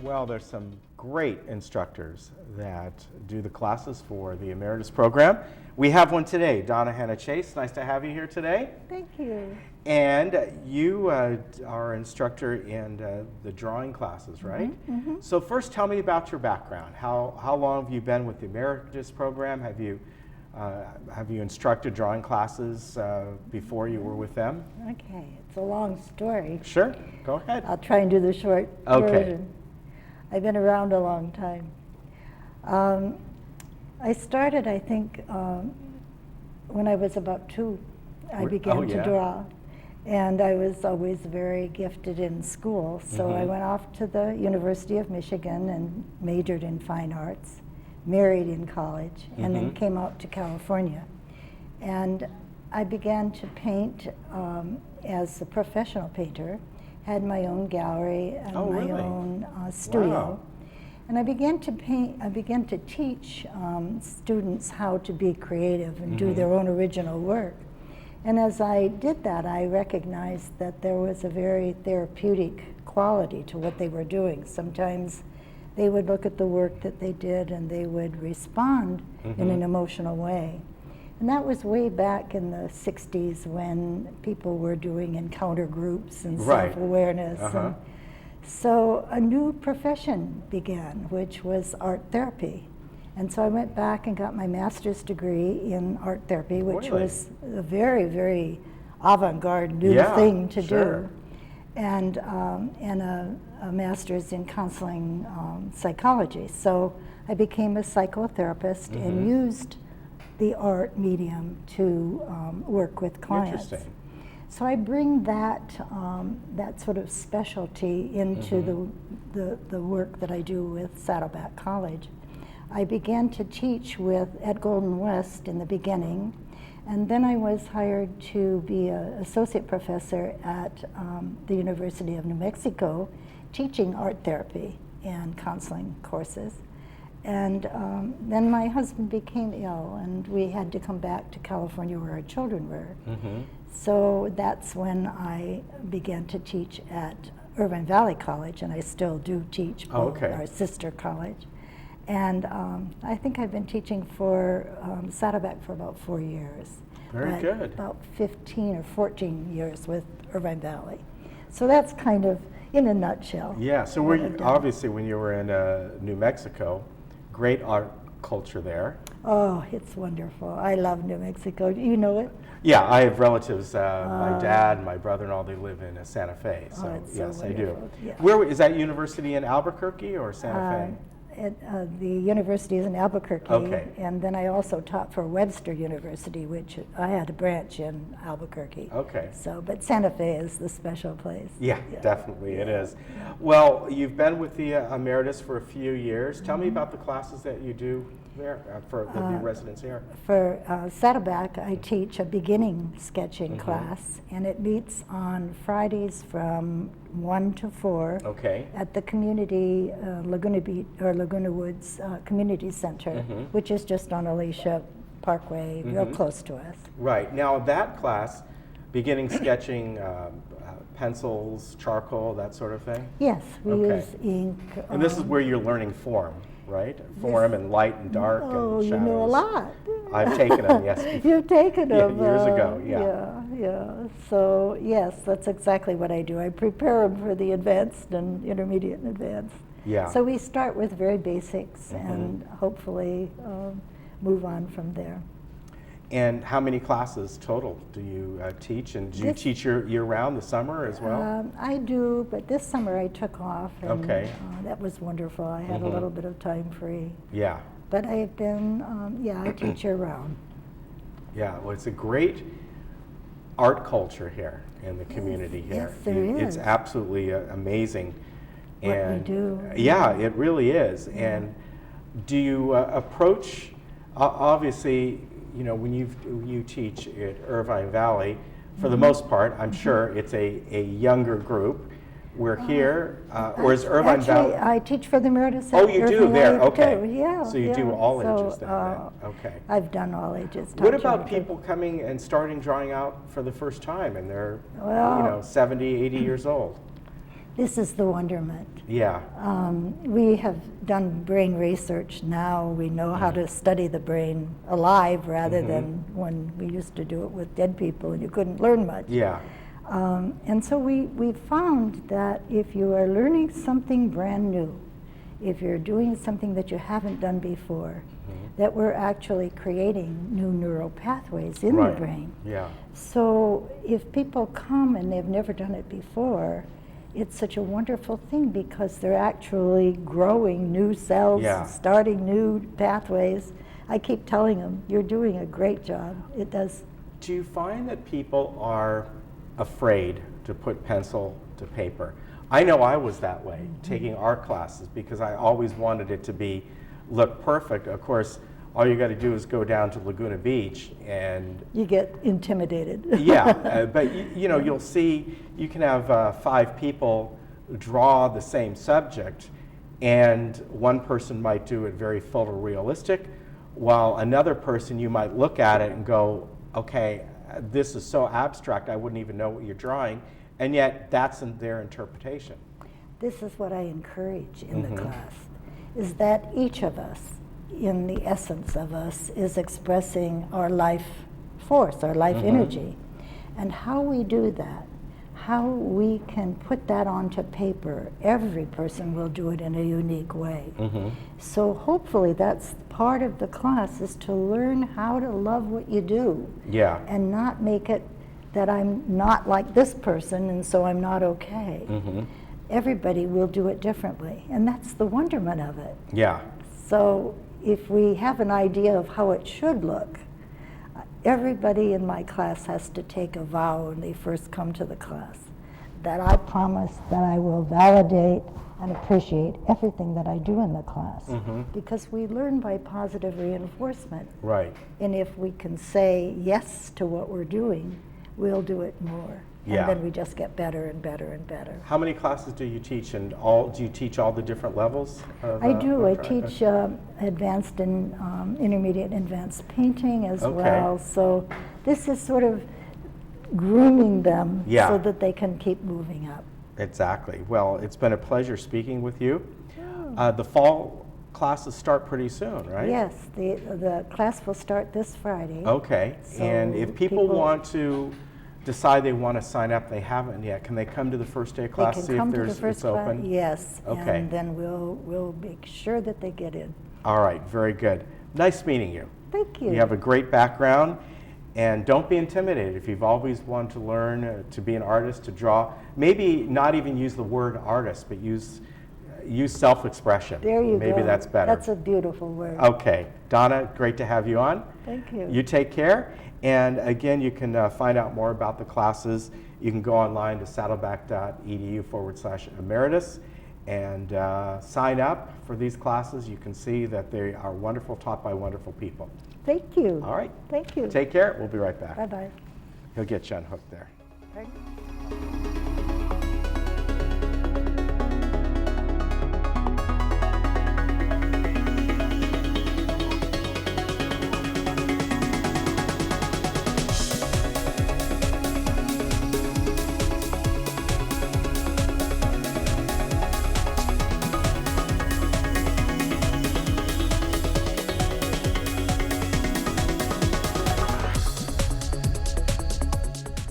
Well, there's some great instructors that do the classes for the Emeritus program. We have one today, Donna Hannah Chase. Nice to have you here today. Thank you. And you are an instructor in the drawing classes, right? Mm-hmm. So first, tell me about your background. How long have you been with the Emeritus program? Have you instructed drawing classes before you were with them? Okay, it's a long story. Sure, go ahead. I'll try and do the short version. I've been around a long time. I started, I think, when I was about 2. I began to draw. And I was always very gifted in school, so I went off to the University of Michigan and majored in fine arts, married in college, and then came out to California. And I began to paint as a professional painter, had my own gallery and my own studio. Wow. And I began to paint, I began to teach students how to be creative and do their own original work. And as I did that, I recognized that there was a very therapeutic quality to what they were doing. Sometimes they would look at the work that they did and they would respond in an emotional way. And that was way back in the 60s when people were doing encounter groups and self-awareness. And so a new profession began, which was art therapy. And so I went back and got my master's degree in art therapy, which was a very, very avant-garde new thing to do. And a master's in counseling psychology. So I became a psychotherapist and used the art medium to work with clients. Interesting. So I bring that that sort of specialty into the work that I do with Saddleback College. I began to teach at Golden West in the beginning, and then I was hired to be an associate professor at the University of New Mexico, teaching art therapy and counseling courses. And then my husband became ill, and we had to come back to California where our children were. So that's when I began to teach at Irvine Valley College, and I still do teach both our sister college. And I think I've been teaching for Saddleback for about 4 years. Very good. About 15 or 14 years with Irvine Valley. So that's kind of in a nutshell. Yeah, so obviously when you were in New Mexico, great art culture there. Oh, it's wonderful. I love New Mexico. Do you know it? Yeah, I have relatives, my dad, my brother-in-law, they live in Santa Fe, so yes, I do. Yeah. Where is that university in Albuquerque or Santa Fe? The university is in Albuquerque, and then I also taught for Webster University, which I had a branch in Albuquerque. So, but Santa Fe is the special place. Yeah, definitely it is. Well, you've been with the Emeritus for a few years. Tell me about the classes that you do there for the residents here. For Saddleback, I teach a beginning sketching class, and it meets on Fridays from 1 to 4 at the community Laguna Beach or Laguna Woods Community Center, which is just on Alicia Parkway, real close to us. Right. Now that class, beginning sketching, pencils, charcoal, that sort of thing? Yes, we use ink. And this is where you're learning form, right? Form and light and dark and shadows. Oh, you know a lot. I've taken them, yes. You've taken them. Years ago, Yeah. So, yes, that's exactly what I do. I prepare them for the advanced and intermediate and advanced. Yeah. So we start with very basics and hopefully move on from there. And how many classes total do you teach? And do you teach year-round, the summer as well? I do, but this summer I took off, and that was wonderful. I had a little bit of time free. Yeah. But I've been, I teach year-round. Yeah, well, it's a great art culture here in the community here. Yes, there is. It's absolutely amazing. What we do. Yeah, it really is. And do you approach, obviously, you know, when you teach at Irvine Valley, for the most part, I'm sure it's a younger group. We're here, or is Irvine Valley? I teach for the Emeritus. Oh, you do there, okay. Too. Yeah. So you do all ages then, okay. I've done all ages. What about people coming and starting drawing out for the first time and they're, 70, 80 years old? This is the wonderment. Yeah. We have done brain research now. We know how to study the brain alive rather than when we used to do it with dead people and you couldn't learn much. Yeah. And so we found that if you are learning something brand new, if you're doing something that you haven't done before, that we're actually creating new neural pathways in the brain. Yeah. So if people come and they've never done it before, it's such a wonderful thing because they're actually growing new cells, starting new pathways. I keep telling them, you're doing a great job. It does. Do you find that people are afraid to put pencil to paper? I know I was that way, taking art classes, because I always wanted it to look perfect. Of course, all you got to do is go down to Laguna Beach and you get intimidated. But you'll see, you can have 5 people draw the same subject, and one person might do it very photorealistic, while another person, you might look at it and go, okay, this is so abstract, I wouldn't even know what you're drawing, and yet that's in their interpretation. This is what I encourage in the class, is that each of us, in the essence of us, is expressing our life force, our life energy. And how we do that, how we can put that onto paper, every person will do it in a unique way. So hopefully that's part of the class, is to learn how to love what you do. Yeah. And not make it that I'm not like this person and so I'm not okay. Everybody will do it differently, and that's the wonderment of it. Yeah. So if we have an idea of how it should look, everybody in my class has to take a vow when they first come to the class, that I promise that I will validate and appreciate everything that I do in the class. Because we learn by positive reinforcement. Right. And if we can say yes to what we're doing, we'll do it more. Yeah. And then we just get better and better and better. How many classes do you teach, and do you teach all the different levels? I do. I teach advanced and intermediate and advanced painting as well. So this is sort of grooming them so that they can keep moving up. Exactly. Well, it's been a pleasure speaking with you. The fall classes start pretty soon, right? Yes, the class will start this Friday. Okay. So and if people want to decide they want to sign up, they haven't yet, can they come to the first day of class, they can see come if to the first it's open? class, yes. Okay. And then we'll make sure that they get in. All right, very good. Nice meeting you. Thank you. You have a great background, and don't be intimidated. If you've always wanted to learn to be an artist, to draw, maybe not even use the word artist, but use self-expression. There you go. Maybe that's better. That's a beautiful word. Okay. Donna, great to have you on. Thank you. You take care. And again, you can find out more about the classes. You can go online to saddleback.edu/emeritus and sign up for these classes. You can see that they are wonderful, taught by wonderful people. Thank you. All right. Thank you. Take care. We'll be right back. Bye-bye. He'll get you unhooked there. Pardon?